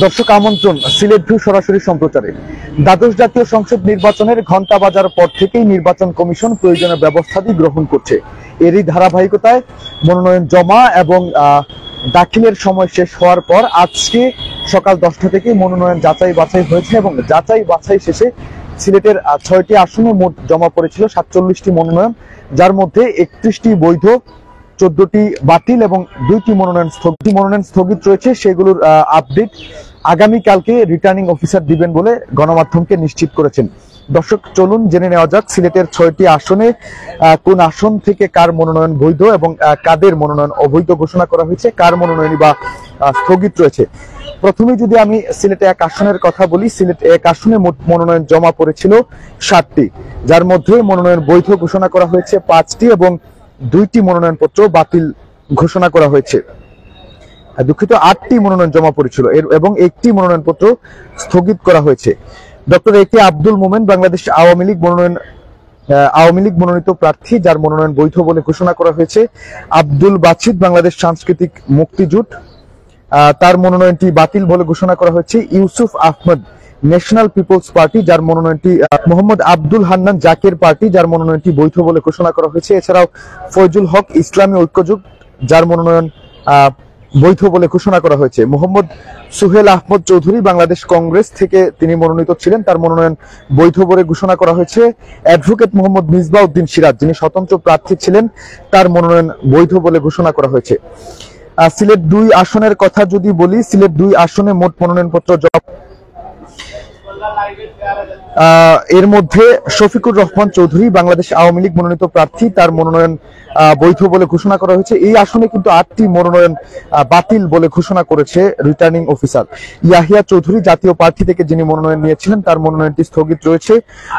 দর্শক আমন্ত্রণ সিলেট ভিউ সরাসরি সম্প্রচারে। দ্বাদশ জাতীয় সংসদ নির্বাচনের ঘণ্টা বাজার পর থেকেই নির্বাচন কমিশন প্রয়োজনীয় ব্যবস্থাদি গ্রহণ করছে। এরই ধারাবাহিকতায় মনোনয়ন জমা এবং দাখিলের সময় শেষ হওয়ার পর আজকে সকাল 10টা থেকে মনোনয়ন যাচাই বাছাই হয়েছে এবং যাচাই বাছাই শেষে সিলেটের 6টি আসনে মোট জমা পড়েছিল 47টি মনোনয়ন, যার মধ্যে 31টি বৈধ, 14টি বাতিল এবং 2টি মনোনয়ন স্থগিত রয়েছে। সেগুলোর আপডেট আগামীকালকে রিটার্নিং অফিসার দিবেন বলে গণমাধ্যমকে নিশ্চিত করেছেন। দর্শক চলুন জেনে নেওয়া যাক সিলেটের 6টি আসনে কোন আসন থেকে কার মনোনয়ন বৈধ এবং কাদের মনোনয়ন অবৈধ ঘোষণা করা হয়েছে, কার মনোনয়ন বা স্থগিত রয়েছে। প্রথমে যদি আমি সিলেটে এক আসনের কথা বলি, সিলেট এক আসনে মোট মনোনয়ন জমা পড়েছিল 7টি, যার মধ্যে মনোনয়ন বৈধ ঘোষণা করা হয়েছে 5টি এবং 2টি মনোনয়নপত্র বাতিল ঘোষণা করা হয়েছে। দুঃখিত, 8টি মনোনয়ন জমা পড়েছিল এবং 1টি মনোনয়নপত্র স্থগিত করা হয়েছে। ডক্টর একে আব্দুল মোমেন বাংলাদেশ আওয়ামী লীগ মনোনীত প্রার্থী, যার মনোনয়ন বৈধ বলে ঘোষণা করা হয়েছে। আব্দুল বাছিদ বাংলাদেশ সাংস্কৃতিক মুক্তিজোট, তার মনোনয়নটি বাতিল বলে ঘোষণা করা হয়েছে। Yusuf Ahmad National People's Party, যার মনোনয়নটি মোহাম্মদ আব্দুল হান্নান জাকের পার্টি, যার মনোনয়নটি বৈধ বলে ঘোষণা করা হয়েছে। এছাড়াও ফয়জুল হক ইসলামী ঐক্যজোট, যার মনোনয়ন বৈধ বলে ঘোষণা করা হয়েছে। মোহাম্মদ সুহেল আহমদ চৌধুরী বাংলাদেশ কংগ্রেস থেকে তিনি মনোনীত ছিলেন, তার মনোনয়ন বৈধ বলে ঘোষণা করা হয়েছে। অ্যাডভোকেট মোহাম্মদ মিসবাউদ্দিন সিরাজ, যিনি স্বতন্ত্র প্রার্থী ছিলেন, তার মনোনয়ন বৈধ বলে ঘোষণা করা হয়েছে। সিলেট 2 আসনের কথা যদি বলি, সিলেট 2 আসনে মোট মনোনয়নপত্র এর মধ্যে শফিকুর রহমান চৌধুরী বাংলাদেশ আওয়ামী লীগ মনোনীত প্রার্থী, তার মনোনয়ন বৈধ বলে ঘোষণা করা হয়েছে। এই আসনে কিন্তু 8টি মনোনয়ন বাতিল বলে ঘোষণা করেছে রিটার্নিং অফিসার। ইয়াহিয়া চৌধুরী জাতীয় প্রার্থী থেকে যিনি মনোনয়ন নিয়েছিলেন, তার মনোনয়নটি স্থগিত রয়েছে।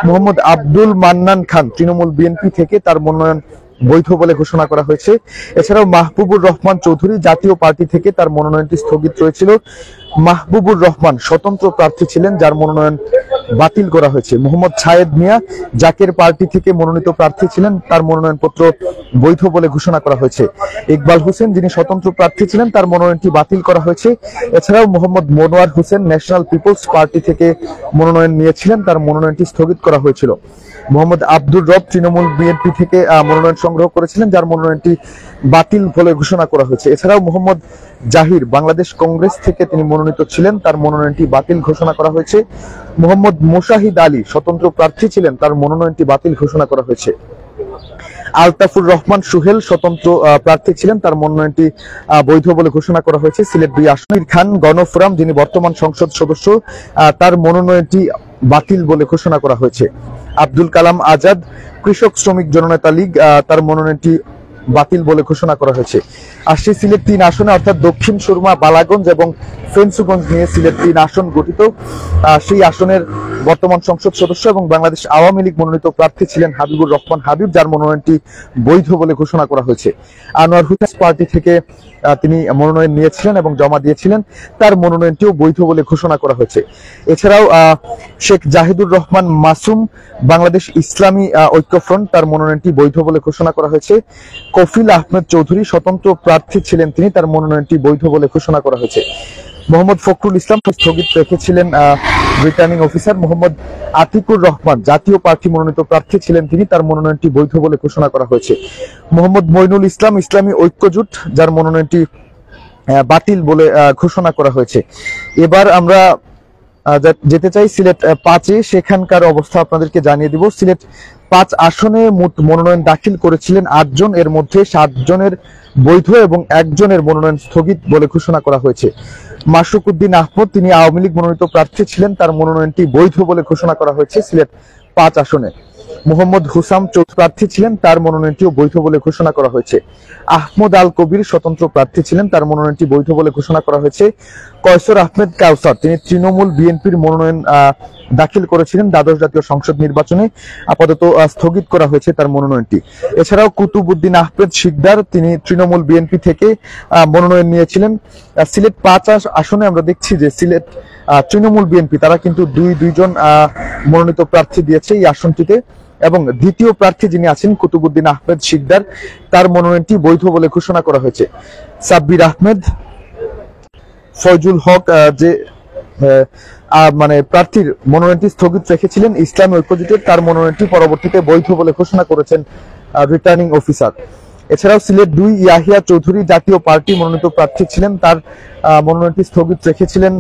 মোহাম্মদ আব্দুল মান্নান খান তৃণমূল বিএনপি থেকে, তার মনোনয়ন বৈধ বলে ঘোষণা করা হয়েছে। এছাড়াও মাহবুবুর রহমান চৌধুরী জাতীয় পার্টি থেকে, তার মনোনয়নটি স্থগিত রয়েছিল। মাহবুবুর রহমান স্বতন্ত্র প্রার্থী ছিলেন, যার মনোনয়ন বাতিল করা হয়েছে। মোহাম্মদ ছায়েদ মিয়া জাকের পার্টি থেকে মনোনীত প্রার্থী ছিলেন, তার মনোনয়নপত্র বৈধ বলে ঘোষণা করা হয়েছে। ইকবাল হোসেন যিনি স্বতন্ত্র প্রার্থী ছিলেন, তার মনোনয়নটি বাতিল করা হয়েছে। এছাড়াও Mohammad Monwar Hossain National People's Party থেকে মনোনয়ন নিয়েছিলেন, তার মনোনয়নটি স্থগিত করা হয়েছিল। মোহাম্মদ আব্দুর রব তৃণমূল বিএনপি থেকে মনোনয়ন সংগ্রহ করেছিলেন, যার মনোনয়নটি বাতিল বলে ঘোষণা করা হয়েছে। এছাড়াও মোহাম্মদ জাহির বাংলাদেশ কংগ্রেস থেকে তিনি মনোনীত ছিলেন, তার মনোনয়নটি বাতিল ঘোষণা করা হয়েছে। মোহাম্মদ মুশাহিদ আলী স্বতন্ত্র প্রার্থী ছিলেন, তার মনোনয়নটি বাতিল ঘোষণা করা হয়েছে। আলতাফুর রহমান সুহেল স্বতন্ত্র প্রার্থী ছিলেন, তার মনোনয়নটি বৈধ বলে ঘোষণা করা হয়েছে। সিলেট 2 আসনে খান গণফোরাম যিনি বর্তমান সংসদ সদস্য, তার মনোনয়নটি বাতিল বলে ঘোষণা করা হয়েছে। আব্দুল কালাম আজাদ কৃষক শ্রমিক জননেতা লীগ, তার মনোনয়নটি বাতিল বলে ঘোষণা করা হয়েছে। আর সেই সিলেট 3 আসনে অর্থাৎ দক্ষিণ সুরমা, বালাগঞ্জ এবং ফেন্সুগঞ্জ নিয়ে সিলেট 3 আসন গঠিত। সেই আসনের বর্তমান সংসদ সদস্য এবং বাংলাদেশ আওয়ামী লীগ মনোনীত প্রার্থী ছিলেন হাবিবুর রহমান হাবিব, যার মনোনয়নটি বৈধ বলে ঘোষণা করা হয়েছে। আনোয়ার হুসেন পার্টি থেকে তিনি মনোনয়ন নিয়েছিলেন এবং জমা দিয়েছিলেন, তার মনোনয়নটিও বৈধ বলে ঘোষণা করা হয়েছে। এছাড়াও শেখ জাহিদুর রহমান মাসুম বাংলাদেশ ইসলামী ঐক্যফ্রন্ট, তার মনোনয়নটি বৈধ বলে ঘোষণা করা হয়েছে। কফিল আহমেদ চৌধুরী স্বতন্ত্র প্রার্থী ছিলেন, তিনি তার মনোনয়নটি বৈধ বলে ঘোষণা করা হয়েছে। মোহাম্মদ ফখরুল ইসলাম স্থগিত রেখেছিলেন রিটার্নিং অফিসার। মোহাম্মদ আতিকুর রহমান জাতীয় প্রার্থী মনোনীত প্রার্থী ছিলেন, তিনি তার মনোনয়নটি বৈধ বলে ঘোষণা করা হয়েছে। মোহাম্মদ মইনুল ইসলাম ইসলামী ঐক্যজোট, যার মনোনয়নটি বাতিল বলে ঘোষণা করা হয়েছে। এবার আমরা যেতে চাই সিলেট 5-এ, সেখানকার অবস্থা আপনাদেরকে জানিয়ে দিব। সিলেট 5 আসনে মোট মনোনয়ন দাখিল করেছিলেন 8 জন, এর মধ্যে 7 জনের বৈধ এবং 1 জনের মনোনয়ন স্থগিত বলে ঘোষণা করা হয়েছে। মাসুক উদ্দিন আহমদ তিনি আওয়ামী লীগ মনোনীত প্রার্থী ছিলেন, তার মনোনয়নটি বৈধ বলে ঘোষণা করা হয়েছে সিলেট 5 আসনে। মোহাম্মদ হুসাম চৌধুরী প্রার্থী ছিলেন, তার মনোনয়নটিও বৈধ বলে ঘোষণা করা হয়েছে। আহমদ আল কবির স্বতন্ত্র প্রার্থী ছিলেন, তার মনোনয়নটি বৈধ বলে ঘোষণা করা হয়েছে। কয়সর আহমেদ কাউসার তিনি তৃণমূল বিএনপির মনোনয়ন দাখিল করেছিলেন দ্বাদশ জাতীয় সংসদ নির্বাচনে, আপাতত স্থগিত করা হয়েছে তার মনোনয়নটি। এছাড়াও কুতুবুদ্দিন আহমেদ শিকদার তিনি তৃণমূল বিএনপি থেকে মনোনয়ন নিয়েছিলেন। সিলেট 5 আসনে আমরা দেখছি যে সিলেট তৃণমূল বিএনপি তারা কিন্তু দুইজন মনোনীত প্রার্থী দিয়েছে এই আসনটিতে, এবং দ্বিতীয় প্রার্থী যিনি আছেন কুতুবুদ্দিন আহমেদ শিকদার, তার মনোনয়নটি বৈধ বলে ঘোষণা করা হয়েছে। সাব্বির আহমেদ ফয়জুল হক যে মানে প্রার্থীর মনোনয়নটি স্থগিত রেখেছিলেন ইসলামী ঐক্যজোটের, তার মনোনয়নটি পরবর্তীতে বৈধ বলে ঘোষণা করেছেন রিটার্নিং অফিসার। এছাড়াও সিলেট 2 ইয়াহিয়া চৌধুরী জাতীয় পার্টি মনোনীত প্রার্থী ছিলেন, তার মনোনয়নটি স্থগিত রেখেছিলেন।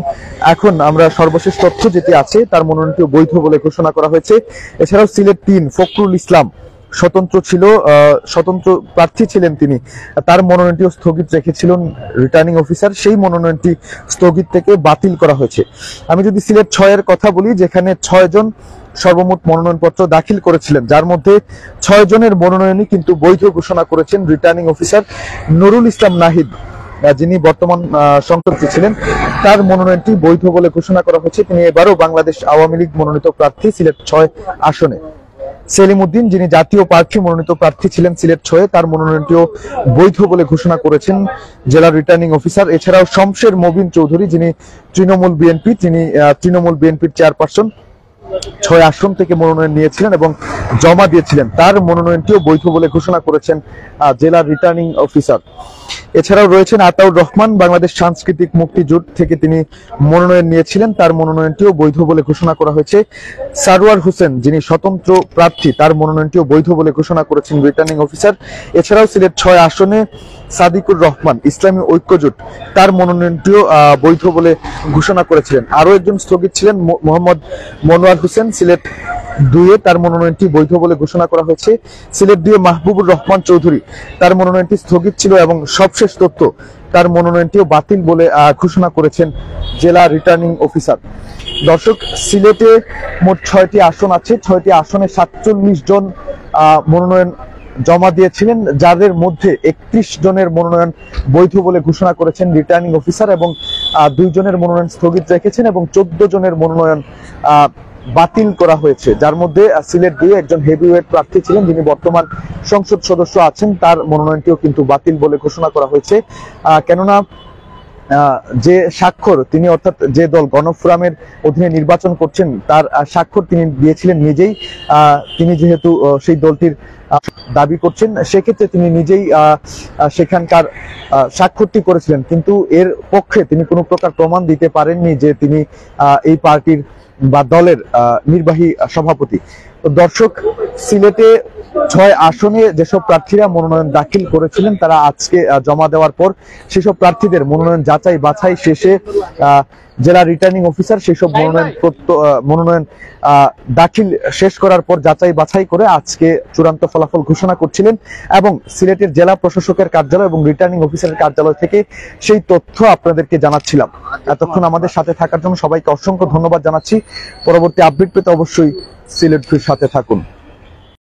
এখন আমরা সর্বশেষ তথ্য যেটি আছে তার মনোনয়নটি বৈধ বলে ঘোষণা করা হয়েছে। এছাড়াও সিলেট 3 ফখরুল ইসলাম স্বতন্ত্র প্রার্থী ছিলেন, তিনি তার মনোনয়নটিও স্থগিত রেখেছিলেন রিটার্নিং অফিসার, সেই মনোনয়নটি স্থগিত থেকে বাতিল করা হয়েছে। আমি যদি সিলেট 6 এর কথা বলি, যেখানে 6 জন সর্বমোট মনোনয়নপত্র দাখিল করেছিলেন, যার মধ্যে 6 জনের মনোনয়নই কিন্তু বৈধ ঘোষণা করেছেন রিটার্নিং অফিসার নুরুল ইসলাম নাহিদ, যিনি বর্তমান সংসদে ছিলেন, তার মনোনয়নটি বৈধ বলে ঘোষণা করা হয়েছে। তিনি এবারও বাংলাদেশ আওয়ামী লীগ মনোনীত প্রার্থী সিলেট 6 আসনে। সেলিম উদ্দিন, যিনি জাতীয় প্রার্থী মনোনীত প্রার্থী ছিলেন সিলেট 6, তার মনোনয়নটিও বৈধ বলে ঘোষণা করেছেন জেলা রিটার্নিং অফিসার। এছাড়াও শমশের মবিন চৌধুরী, যিনি তৃণমূল বিএনপির চেয়ারপারসন 6 আসন থেকে মনোনয়ন নিয়েছিলেন এবং জমা দিয়েছিলেন, তার মনোনয়নটিও বৈধ বলে ঘোষণা করেছেন জেলা রিটার্নিং অফিসার। এছাড়াও রয়েছেন আতাউর রহমান, বাংলাদেশ সাংস্কৃতিক মুক্তি জোট থেকে তিনি মনোনয়ন নিয়েছিলেন, তার মনোনয়নটিও বৈধ বলে ঘোষণা করা হয়েছে। সারওয়ার হোসেন, যিনি স্বতন্ত্র প্রার্থী, তার মনোনয়নটিও বৈধ বলে ঘোষণা করেছেন রিটার্নিং অফিসার। এছাড়াও সিলেট 6 আসনে সাদিকুর রহমান, ইসলামী ঐক্যজোট, তার মনোনয়নটিও বৈধ বলে ঘোষণা করেছিলেন। আরো একজন স্থগিত ছিলেন মোহাম্মদ মনোয়ার হোসেন, সিলেট 2 তার মনোনয়নটি বৈধ বলে ঘোষণা করা হয়েছে। সিলেট 2 মাহবুবুর রহমান চৌধুরী, তার মনোনয়নটি স্থগিত ছিল এবং সবশেষ তথ্য তার মনোনয়নটিও বাতিল বলে ঘোষণা করেছেন জেলা রিটার্নিং অফিসার। দর্শক, সিলেটে মোট 6টি আসন আছে, 6টি আসনে 47 জন মনোনয়ন জমা দিয়েছিলেন, যাদের মধ্যে 31 জনের মনোনয়ন বৈধ বলে ঘোষণা করেছেন রিটার্নিং অফিসার এবং 2 জনের মনোনয়ন স্থগিত রেখেছেন এবং 14 জনের মনোনয়ন বাতিল করা হয়েছে, যার মধ্যে সিলেট 2 একজন হেভিওয়েট প্রার্থী ছিলেন, যিনি বর্তমান সংসদ সদস্য আছেন, তার মনোনয়নটিও কিন্তু বাতিল বলে ঘোষণা করা হয়েছে। কেননা যে স্বাক্ষর তিনি, অর্থাৎ যে দল গণফোরামের অধীনে নির্বাচন করছেন, তার স্বাক্ষর তিনি দিয়েছিলেন নিজেই। তিনি যেহেতু সেই দলটির দাবি করছেন, সেক্ষেত্রে তিনি নিজেই সেখানকার স্বাক্ষরটি করেছিলেন, কিন্তু এর পক্ষে তিনি কোনো প্রকার প্রমাণ দিতে পারেননি যে তিনি এই পার্টির বা দলের নির্বাহী সভাপতি। তো দর্শক, সিলেটে 6 আসনে যেসব প্রার্থীরা মনোনয়ন দাখিল করেছিলেন, তারা আজকে জমা দেওয়ার পর সেসব প্রার্থীদের মনোনয়ন যাচাই বাছাই শেষে জেলা রিটার্নিং অফিসার সেসব মনোনয়ন দাখিল শেষ করার পর যাচাই বাছাই করে আজকে চূড়ান্ত ফলাফল ঘোষণা করছিলেন এবং সিলেটের জেলা প্রশাসকের কার্যালয় এবং রিটার্নিং অফিসারের কার্যালয় থেকে সেই তথ্য আপনাদেরকে জানাচ্ছিলাম। এতক্ষণ আমাদের সাথে থাকার জন্য সবাইকে অসংখ্য ধন্যবাদ জানাচ্ছি। পরবর্তী আপডেট পেতে অবশ্যই সিলেট 2 সাথে থাকুন।